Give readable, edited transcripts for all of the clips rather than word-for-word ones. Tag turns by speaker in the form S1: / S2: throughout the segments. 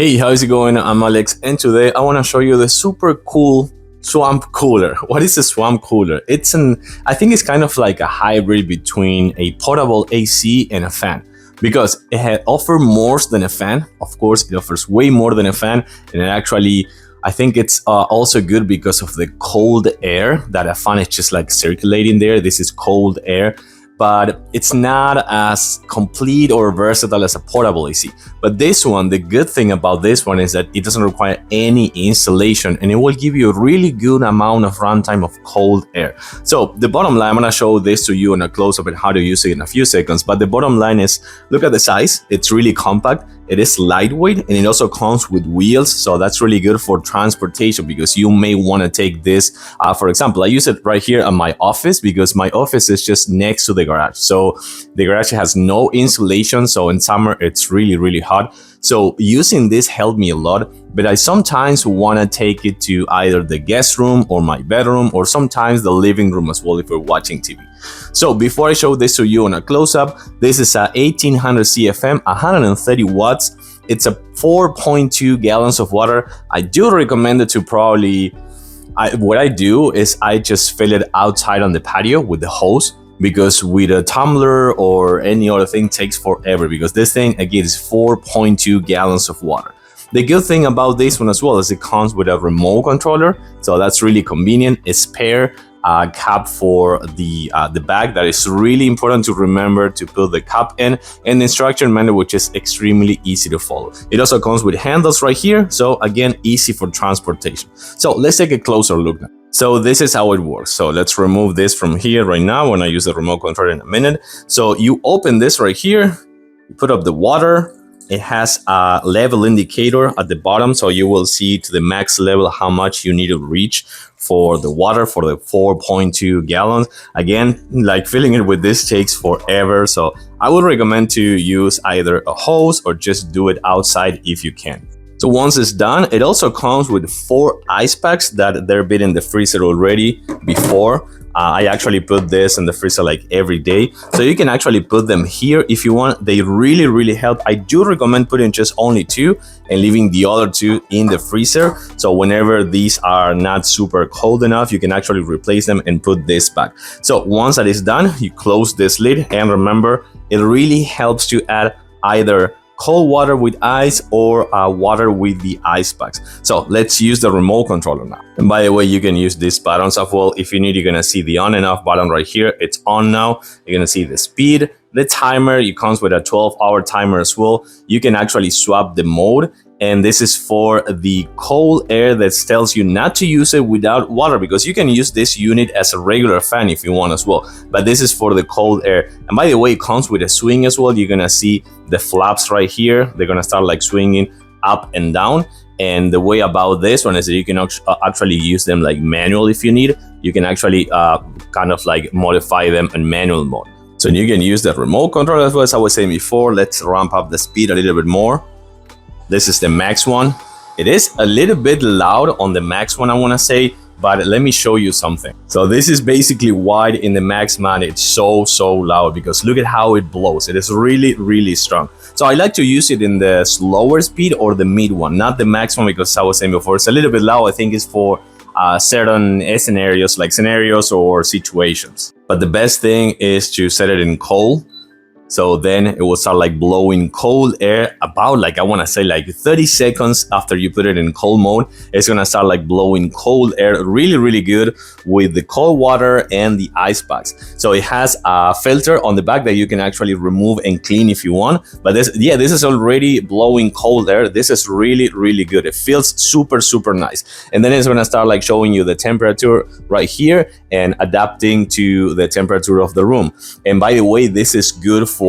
S1: Hey, how's it going? I'm Alex, and today I want to show you the super cool swamp cooler. What is a swamp cooler? I think it's kind of like a hybrid between a portable AC and a fan, because it offers more than a fan. Of course, it offers way more than a fan, and I think it's also good because of the cold air that a fan is just like circulating there. This is cold air, but it's not as complete or versatile as a portable AC. But this one, the good thing about this one is that it doesn't require any installation, and it will give you a really good amount of runtime of cold air. So the bottom line, I'm gonna show this to you in a close-up and how to use it in a few seconds, but the bottom line is, look at the size. It's really compact, it is lightweight, and it also comes with wheels, so that's really good for transportation, because you may want to take this, for example, I use it right here at my office, because my office is just next to the garage. So the garage has no insulation, so in summer it's really hot. So using this helped me a lot, but I sometimes want to take it to either the guest room or my bedroom, or sometimes the living room as well if we're watching TV. So before I show this to you on a close-up, this is a 1800 CFM, 130 watts. It's a 4.2 gallons of water. I do recommend it to what I do is I just fill it outside on the patio with the hose, because with a tumbler or any other thing takes forever, because this thing again is 4.2 gallons of water. The good thing about this one as well is it comes with a remote controller, so that's really convenient. A spare cap for the bag, that is really important to remember to put the cap in, and the instruction manual, which is extremely easy to follow. It also comes with handles right here, so again, easy for transportation. So let's take a closer look now. So this is how it works. So let's remove this from here right now when I use the remote control in a minute. So you open this right here, you put up the water. It has a level indicator at the bottom, so you will see to the max level how much you need to reach for the water, for the 4.2 gallons. Again, like filling it with this takes forever, so I would recommend to use either a hose or just do it outside if you can. So once it's done, it also comes with 4 ice packs that they've been in the freezer already before. I actually put this in the freezer like every day, so you can actually put them here if you want. They really help. I do recommend putting just only 2 and leaving the other 2 in the freezer, so whenever these are not super cold enough, you can actually replace them and put this back. So once that is done, you close this lid, and remember, it really helps to add either cold water with ice or water with the ice packs. So let's use the remote controller now. And by the way, you can use these buttons as well. If you need, you're gonna see the on and off button right here. It's on now. You're gonna see the speed, the timer. It comes with a 12-hour timer as well. You can actually swap the mode, and this is for the cold air that tells you not to use it without water, because you can use this unit as a regular fan if you want as well, but this is for the cold air. And by the way, it comes with a swing as well. You're gonna see the flaps right here. They're gonna start like swinging up and down. And the way about this one is that you can actually use them like manual if you need. You can actually kind of like modify them in manual mode. So you can use the remote control as well. As I was saying before, let's ramp up the speed a little bit more. This is the max one. It is a little bit loud on the max one, I want to say, but let me show you something. So this is basically why in the max mode it's so loud, because look at how it blows. It is really strong. So I like to use it in the slower speed or the mid one, not the max one, because I was saying before it's a little bit loud. I think it's for certain scenarios, like scenarios or situations. But the best thing is to set it in cold. So then it will start like blowing cold air about like, I want to say like 30 seconds after you put it in cold mode. It's going to start like blowing cold air really good with the cold water and the ice packs. So it has a filter on the back that you can actually remove and clean if you want. But this is already blowing cold air. This is really good. It feels super nice. And then it's going to start like showing you the temperature right here and adapting to the temperature of the room. And by the way, this is good for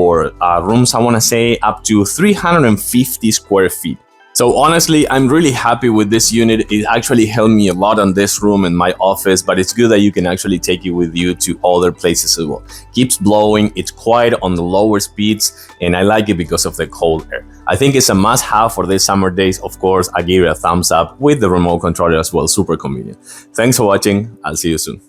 S1: rooms, I want to say up to 350 square feet. So honestly, I'm really happy with this unit. It actually helped me a lot on this room in my office, but it's good that you can actually take it with you to other places as well. Keeps blowing, it's quiet on the lower speeds, and I like it because of the cold air. I think it's a must-have for these summer days. Of course, I give it a thumbs up with the remote controller as well, super convenient. Thanks for watching, I'll see you soon.